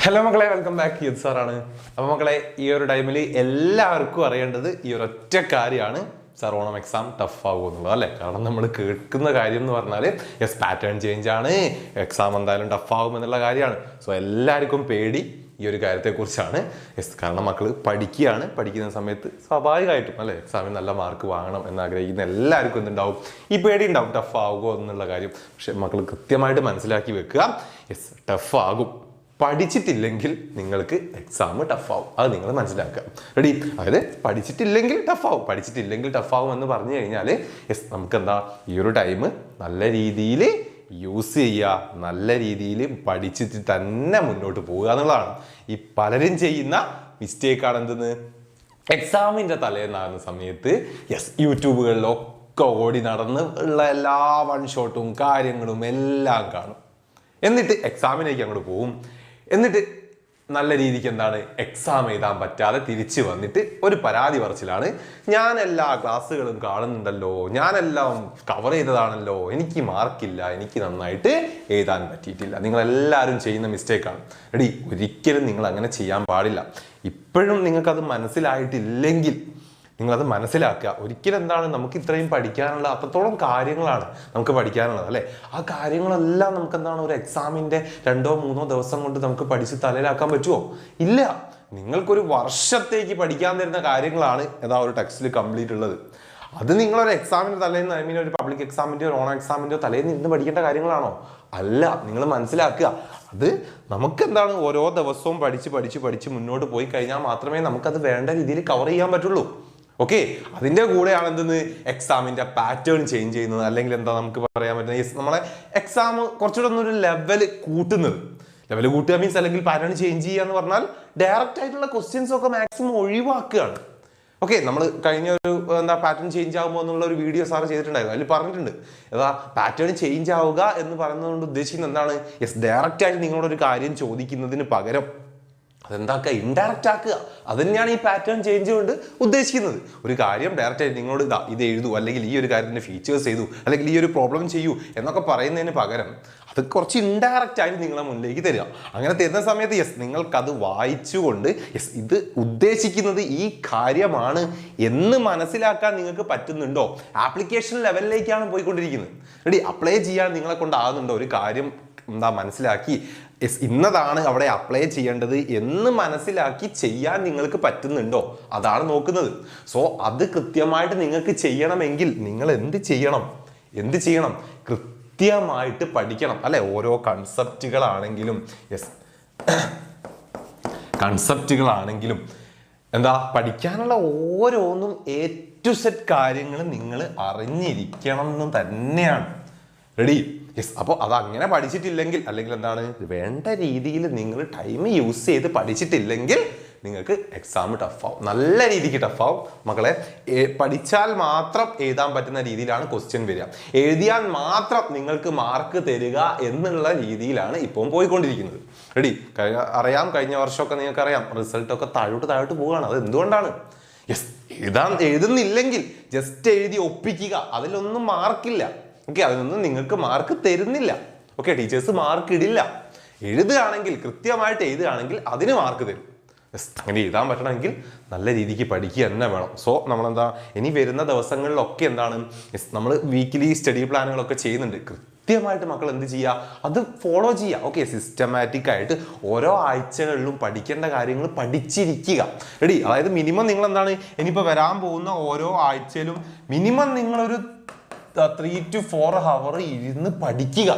Hello മക്കളെ, welcome back. Yudh സാറാണ്. അപ്പോൾ മക്കളെ, ഈ ഒരു ടൈമിൽ എല്ലാവർക്കും അറിയേണ്ടത് ഈ ഒരു ഒറ്റ കാര്യമാണ്, സാർ ഓണം എക്സാം ടഫ് ആകുമെന്നുള്ളത് അല്ലേ. കാരണം നമ്മൾ കേൾക്കുന്ന കാര്യം എന്ന് പറഞ്ഞാൽ പാറ്റേൺ ചേഞ്ച് ആണ്, എക്സാം എന്തായാലും ടഫ് ആകും എന്നുള്ള കാര്യമാണ്. സോ എല്ലാവർക്കും പേടി ഈ ഒരു കാര്യത്തെക്കുറിച്ചാണ്. കാരണം മക്കൾ പഠിക്കുന്ന സമയത്ത് സ്വാഭാവികമായിട്ടും അല്ലേ എക്സാമിന് നല്ല മാർക്ക് വാങ്ങണം എന്നാഗ്രഹിക്കുന്ന എല്ലാവർക്കും എന്തുണ്ടാവും, ഈ പേടി ഉണ്ടാവും ടഫ് ആകുമോ എന്നുള്ള കാര്യം. പക്ഷെ മക്കൾ കൃത്യമായിട്ട് മനസ്സിലാക്കി വെക്കുക, ടഫ് ആകും. പഠിച്ചിട്ടില്ലെങ്കിൽ നിങ്ങൾക്ക് എക്സാം ടഫാവും, അത് നിങ്ങൾ മനസ്സിലാക്കുക. റെഡി? അതായത് പഠിച്ചിട്ടില്ലെങ്കിൽ ടഫാവും എന്ന് പറഞ്ഞു കഴിഞ്ഞാൽ നമുക്ക് എന്താ ഈ ഒരു ടൈം നല്ല രീതിയിൽ യൂസ് ചെയ്യുക, നല്ല രീതിയിൽ പഠിച്ചിട്ട് തന്നെ മുന്നോട്ട് പോവുക എന്നുള്ളതാണ്. ഈ പലരും ചെയ്യുന്ന മിസ്റ്റേക്കാണ് എന്തെന്ന്, എക്സാമിൻ്റെ തലേന്നാകുന്ന സമയത്ത് യൂട്യൂബുകളിലൊക്കെ ഓടി നടന്ന് ഉള്ള എല്ലാ വൺ ഷോട്ടും കാര്യങ്ങളും എല്ലാം കാണും. എന്നിട്ട് എക്സാമിലേക്ക് അങ്ങോട്ട് പോവും. എന്നിട്ട് നല്ല രീതിക്ക് എന്താണ് എക്സാം എഴുതാൻ പറ്റാതെ തിരിച്ചു വന്നിട്ട് ഒരു പരാതി പറച്ചിലാണ്, ഞാൻ എല്ലാ ക്ലാസ്സുകളും കാണുന്നുണ്ടല്ലോ, ഞാനെല്ലാം കവർ ചെയ്തതാണല്ലോ, എനിക്ക് മാർക്കില്ല, എനിക്ക് നന്നായിട്ട് എഴുതാൻ പറ്റിയിട്ടില്ല. നിങ്ങളെല്ലാവരും ചെയ്യുന്ന മിസ്റ്റേക്കാണ്. റെഡി? ഒരിക്കലും നിങ്ങൾ അങ്ങനെ ചെയ്യാൻ പാടില്ല. ഇപ്പോഴും നിങ്ങൾക്കത് മനസ്സിലായിട്ടില്ലെങ്കിൽ നിങ്ങളത് മനസ്സിലാക്കുക. ഒരിക്കലും എന്താണ്, നമുക്ക് ഇത്രയും പഠിക്കാനുള്ള അത്രത്തോളം കാര്യങ്ങളാണ് നമുക്ക് പഠിക്കാനുള്ളത് അല്ലേ. ആ കാര്യങ്ങളെല്ലാം നമുക്ക് എന്താണ് ഒരു എക്സാമിൻ്റെ 2-3 ദിവസം കൊണ്ട് നമുക്ക് പഠിച്ച് തലയിലാക്കാൻ പറ്റുമോ? ഇല്ല. നിങ്ങൾക്കൊരു വർഷത്തേക്ക് പഠിക്കാൻ തരുന്ന കാര്യങ്ങളാണ് ഒരു ടെക്സ്റ്റിൽ കംപ്ലീറ്റ് ഉള്ളത്. അത് നിങ്ങളൊരു എക്സാമിൻ്റെ തലേന്ന് ഒരു പബ്ലിക് എക്സാമിൻ്റെയോ ഓണം എക്സാമിൻ്റെയോ തലേന്ന് ഇരുന്ന് പഠിക്കേണ്ട കാര്യങ്ങളാണോ? അല്ല. നിങ്ങൾ മനസ്സിലാക്കുക, അത് നമുക്ക് എന്താണ് ഓരോ ദിവസവും പഠിച്ച് മുന്നോട്ട് പോയി കഴിഞ്ഞാൽ മാത്രമേ നമുക്കത് വേണ്ട രീതിയിൽ കവർ ചെയ്യാൻ പറ്റുള്ളൂ. ഓക്കെ, അതിൻ്റെ കൂടെയാണ് എന്തെന്ന് എക്സാമിൻ്റെ പാറ്റേൺ ചേഞ്ച് ചെയ്യുന്നത്. അല്ലെങ്കിൽ എന്താ നമുക്ക് പറയാൻ പറ്റുന്നത്, നമ്മളെ എക്സാം കുറച്ചുകൂടെ ഒന്നൊരു ലെവൽ കൂട്ടുക മീൻസ് അല്ലെങ്കിൽ പാറ്റേൺ ചേഞ്ച് ചെയ്യുക എന്ന് പറഞ്ഞാൽ ഡയറക്റ്റ് ആയിട്ടുള്ള ക്വസ്റ്റ്യൻസ് ഒക്കെ മാക്സിമം ഒഴിവാക്കുകയാണ്. ഓക്കെ, നമ്മൾ കഴിഞ്ഞ ഒരു പാറ്റേൺ ചേഞ്ച് ആകുമ്പോൾ എന്നുള്ള ഒരു വീഡിയോ സാർ ചെയ്തിട്ടുണ്ടായിരുന്നു. അതിൽ പറഞ്ഞിട്ടുണ്ട് പാറ്റേൺ ചേഞ്ച് ആവുക എന്ന് പറയുന്നതുകൊണ്ട് ഉദ്ദേശിക്കുന്നത് എന്താണ്, ഡയറക്റ്റ് ആയിട്ട് നിങ്ങളോടൊരു കാര്യം ചോദിക്കുന്നതിന് പകരം അതെന്താക്കുക, ഇൻഡയറക്റ്റ് ആക്കുക. അത് തന്നെയാണ് ഈ പാറ്റേൺ ചേഞ്ച് കൊണ്ട് ഉദ്ദേശിക്കുന്നത്. ഒരു കാര്യം ഡയറക്റ്റ് ആയിട്ട് നിങ്ങളോട് ഇത് എഴുതൂ, അല്ലെങ്കിൽ ഈ ഒരു കാര്യത്തിൻ്റെ ഫീച്ചേഴ്സ് എഴുതൂ, അല്ലെങ്കിൽ ഈ ഒരു പ്രോബ്ലം ചെയ്യൂ എന്നൊക്കെ പറയുന്നതിന് പകരം അത് കുറച്ച് ഇൻഡയറക്റ്റ് ആയിട്ട് നിങ്ങളെ മുന്നിലേക്ക് തരിക. അങ്ങനെ തരുന്ന സമയത്ത് നിങ്ങൾക്കത് വായിച്ചുകൊണ്ട് ഇത് ഉദ്ദേശിക്കുന്നത് ഈ കാര്യമാണ് എന്ന് മനസ്സിലാക്കാൻ നിങ്ങൾക്ക് പറ്റുന്നുണ്ടോ? ആപ്ലിക്കേഷൻ ലെവലിലേക്കാണ് പോയിക്കൊണ്ടിരിക്കുന്നത്. റെഡി? അപ്ലൈ ചെയ്യാൻ നിങ്ങളെ കൊണ്ടാകുന്നുണ്ടോ? ഒരു കാര്യം മനസ്സിലാക്കി ഇന്നതാണ് അവിടെ അപ്ലൈ ചെയ്യേണ്ടത് എന്ന് മനസ്സിലാക്കി ചെയ്യാൻ നിങ്ങൾക്ക് പറ്റുന്നുണ്ടോ? അതാണ് നോക്കുന്നത്. സോ അത് കൃത്യമായിട്ട് നിങ്ങൾക്ക് ചെയ്യണമെങ്കിൽ നിങ്ങൾ എന്ത് ചെയ്യണം? കൃത്യമായിട്ട് പഠിക്കണം അല്ലെ. ഓരോ കൺസെപ്റ്റുകളാണെങ്കിലും പഠിക്കാനുള്ള ഓരോന്നും A to Z കാര്യങ്ങൾ നിങ്ങൾ അറിഞ്ഞിരിക്കണം എന്ന് തന്നെയാണ്. റെഡി? അപ്പോൾ അത് അങ്ങനെ പഠിച്ചിട്ടില്ലെങ്കിൽ, അല്ലെങ്കിൽ എന്താണ് വേണ്ട രീതിയിൽ നിങ്ങൾ ടൈം യൂസ് ചെയ്ത് പഠിച്ചിട്ടില്ലെങ്കിൽ നിങ്ങൾക്ക് എക്സാം ടഫാവും, നല്ല രീതിക്ക് ടഫാവും. മക്കളെ, പഠിച്ചാൽ മാത്രം എഴുതാൻ പറ്റുന്ന രീതിയിലാണ് ക്വസ്റ്റ്യൻ വരിക. എഴുതിയാൽ മാത്രം നിങ്ങൾക്ക് മാർക്ക് തരിക എന്നുള്ള രീതിയിലാണ് ഇപ്പോൾ പോയിക്കൊണ്ടിരിക്കുന്നത്. റെഡി? കഴിഞ്ഞ വർഷമൊക്കെ നിങ്ങൾക്ക് അറിയാം, റിസൾട്ടൊക്കെ താഴോട്ട് പോവുകയാണ്. അത് എന്തുകൊണ്ടാണ്? എഴുതുന്നില്ലെങ്കിൽ ജസ്റ്റ് എഴുതി ഒപ്പിക്കുക, അതിലൊന്നും മാർക്കില്ല. ഓക്കെ, അതിനൊന്നും നിങ്ങൾക്ക് മാർക്ക് തരുന്നില്ല. ഓക്കെ, ടീച്ചേഴ്സ് മാർക്ക് ഇടില്ല. എഴുതുകയാണെങ്കിൽ, കൃത്യമായിട്ട് എഴുതുകയാണെങ്കിൽ അതിന് മാർക്ക് തരും. അങ്ങനെ എഴുതാൻ പറ്റണമെങ്കിൽ നല്ല രീതിക്ക് പഠിക്കുക തന്നെ വേണം. സോ നമ്മളെന്താ ഇനി വരുന്ന ദിവസങ്ങളിലൊക്കെ നമ്മൾ വീക്കിലി സ്റ്റഡി പ്ലാനുകളൊക്കെ ചെയ്യുന്നുണ്ട്. കൃത്യമായിട്ട് മക്കൾ എന്ത് ചെയ്യുക, അത് ഫോളോ ചെയ്യുക. ഓക്കെ, സിസ്റ്റമാറ്റിക് ആയിട്ട് ഓരോ ആഴ്ചകളിലും പഠിക്കേണ്ട കാര്യങ്ങൾ പഠിച്ചിരിക്കുക. റെഡി? അതായത് മിനിമം നിങ്ങൾ ഇനിയിപ്പോൾ വരാൻ പോകുന്ന ഓരോ ആഴ്ചയിലും മിനിമം നിങ്ങളൊരു 3 to 4 hours ഇരുന്ന് പഠിക്കുക.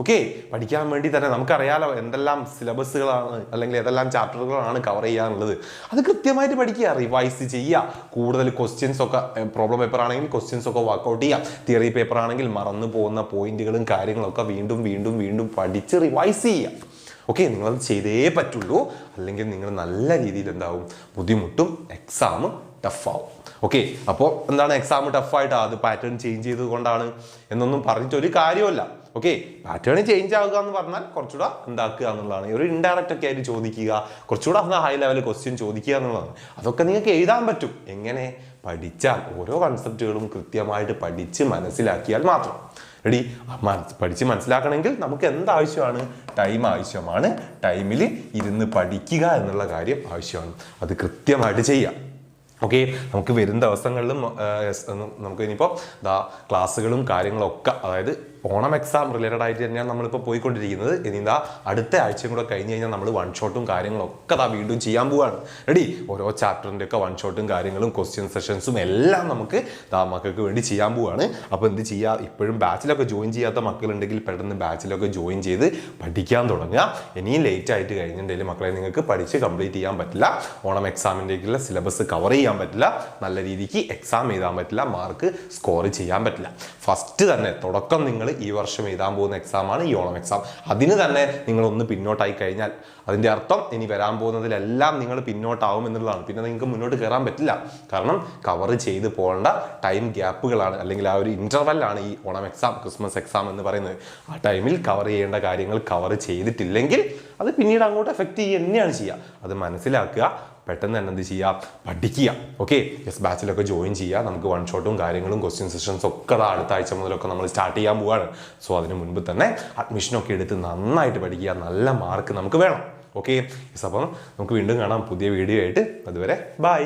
ഓക്കെ, പഠിക്കാൻ വേണ്ടി തന്നെ നമുക്കറിയാലോ എന്തെല്ലാം സിലബസുകളാണ് അല്ലെങ്കിൽ ഏതെല്ലാം ചാപ്റ്ററുകളാണ് കവർ ചെയ്യാനുള്ളത്. അത് കൃത്യമായിട്ട് പഠിക്കുക, റിവൈസ് ചെയ്യുക. കൂടുതൽ ക്വസ്റ്റ്യൻസ് ഒക്കെ പ്രോബ്ലം പേപ്പർ ആണെങ്കിൽ ക്വസ്റ്റ്യൻസ് ഒക്കെ വർക്ക്ഔട്ട് ചെയ്യുക. തിയറി പേപ്പർ ആണെങ്കിൽ മറന്നു പോകുന്ന പോയിന്റുകളും കാര്യങ്ങളൊക്കെ വീണ്ടും പഠിച്ച് റിവൈസ് ചെയ്യുക. ഓക്കെ, നിങ്ങളത് ചെയ്തേ പറ്റുള്ളൂ, അല്ലെങ്കിൽ നിങ്ങൾ നല്ല രീതിയിൽ ബുദ്ധിമുട്ടും, എക്സാം ടഫാവും. ഓക്കെ, അപ്പോൾ എക്സാം ടഫായിട്ട് അത് പാറ്റേൺ ചേഞ്ച് ചെയ്തത് കൊണ്ടാണ് എന്നൊന്നും പറഞ്ഞിട്ടൊരു കാര്യമല്ല. ഓക്കെ, പാറ്റേൺ ചേഞ്ച് ആവുക എന്ന് പറഞ്ഞാൽ കുറച്ചുകൂടെ എന്താക്കുക എന്നുള്ളതാണ്. ഒരു ഇൻഡയറക്റ്റ് ഒക്കെ ആയിട്ട് ചോദിക്കുക, കുറച്ചുകൂടെ ഹൈ ലെവൽ ക്വസ്റ്റ്യൻ ചോദിക്കുക എന്നുള്ളതാണ്. അതൊക്കെ നിങ്ങൾക്ക് എഴുതാൻ പറ്റും. എങ്ങനെ? പഠിച്ചാൽ, ഓരോ കൺസെപ്റ്റുകളും കൃത്യമായിട്ട് പഠിച്ച് മനസ്സിലാക്കിയാൽ മാത്രം. റെഡി? പഠിച്ച് മനസ്സിലാക്കണമെങ്കിൽ നമുക്ക് എന്താവശ്യമാണ്? ടൈം ആവശ്യമാണ്. ടൈമിൽ ഇരുന്ന് പഠിക്കുക എന്നുള്ള കാര്യം ആവശ്യമാണ്. അത് കൃത്യമായിട്ട് ചെയ്യാം. ഓക്കെ, നമുക്ക് വരും ദിവസങ്ങളിലും നമുക്ക് ഇനിയിപ്പോൾ ക്ലാസ്സുകളും കാര്യങ്ങളൊക്കെ, അതായത് ഓണം എക്സാം റിലേറ്റഡ് ആയിട്ട് തന്നെയാണ് നമ്മളിപ്പോൾ പോയിക്കൊണ്ടിരിക്കുന്നത്. ഇനി അടുത്ത ആഴ്ചയും കൂടെ കഴിഞ്ഞ് കഴിഞ്ഞാൽ നമ്മൾ വൺ ഷോട്ടും കാര്യങ്ങളൊക്കെ വീണ്ടും ചെയ്യാൻ പോവുകയാണ്. റെഡി? ഓരോ ചാപ്റ്ററിൻ്റെ ഒക്കെ വൺ ഷോട്ടും കാര്യങ്ങളും ക്വസ്റ്റ്യൻ സെഷൻസും എല്ലാം നമുക്ക് മക്കൾക്ക് വേണ്ടി ചെയ്യാൻ പോവുകയാണ്. അപ്പോൾ എന്ത് ചെയ്യുക? ഇപ്പോഴും ബാച്ചിലൊക്കെ ജോയിൻ ചെയ്യാത്ത മക്കളുണ്ടെങ്കിൽ പെട്ടെന്ന് ബാച്ചിലൊക്കെ ജോയിൻ ചെയ്ത് പഠിക്കാൻ തുടങ്ങുക. ഇനിയും ലേറ്റ് ആയിട്ട് കഴിഞ്ഞിട്ടുണ്ടെങ്കിൽ മക്കളെ നിങ്ങൾക്ക് പഠിച്ച് കംപ്ലീറ്റ് ചെയ്യാൻ പറ്റില്ല. ഓണം എക്സാമിൻ്റെക്കുള്ള സിലബസ് കവർ ചെയ്യാൻ പറ്റില്ല. നല്ല രീതിക്ക് എക്സാം എഴുതാൻ പറ്റില്ല. മാർക്ക് സ്കോർ ചെയ്യാൻ പറ്റില്ല. ഫസ്റ്റ് തന്നെ തുടക്കം നിങ്ങൾ ഈ വർഷം എഴുതാൻ പോകുന്ന എക്സാമാണ് ഈ ഓണം എക്സാം. അതിന് തന്നെ നിങ്ങളൊന്ന് പിന്നോട്ടായി കഴിഞ്ഞാൽ അതിൻ്റെ അർത്ഥം ഇനി വരാൻ പോകുന്നതിലെല്ലാം നിങ്ങൾ പിന്നോട്ടാവും എന്നുള്ളതാണ്. പിന്നെ നിങ്ങൾക്ക് മുന്നോട്ട് കയറാൻ പറ്റില്ല. കാരണം കവർ ചെയ്ത് പോകേണ്ട ടൈം ഗ്യാപ്പുകളാണ്, അല്ലെങ്കിൽ ആ ഒരു ഇൻ്റർവെല്ലാണ് ഈ ഓണം എക്സാം, ക്രിസ്മസ് എക്സാം എന്ന് പറയുന്നത്. ആ ടൈമിൽ കവർ ചെയ്യേണ്ട കാര്യങ്ങൾ കവർ ചെയ്തിട്ടില്ലെങ്കിൽ അത് പിന്നീട് അങ്ങോട്ട് എഫക്റ്റ് ചെയ്യുക തന്നെയാണ് ചെയ്യുക. അത് മനസ്സിലാക്കുക. പെട്ടെന്ന് തന്നെ എന്ത് ചെയ്യുക? പഠിക്കുക. ഓക്കെ, യെസ്, ബാച്ചിലൊക്കെ ജോയിൻ ചെയ്യുക. നമുക്ക് വൺ ഷോട്ടും കാര്യങ്ങളും ക്വസ്റ്റ്യൻ സെഷൻസ് ഒക്കെ അടുത്ത ആഴ്ച മുതലൊക്കെ നമ്മൾ സ്റ്റാർട്ട് ചെയ്യാൻ പോവുകയാണ്. സോ അതിന് മുൻപ് തന്നെ അഡ്മിഷനൊക്കെ എടുത്ത് നന്നായിട്ട് പഠിക്കുക. നല്ല മാർക്ക് നമുക്ക് വേണം. ഓക്കെ, യെസ്, അപ്പം നമുക്ക് വീണ്ടും കാണാം പുതിയ വീഡിയോ ആയിട്ട്. അതുവരെ ബൈ.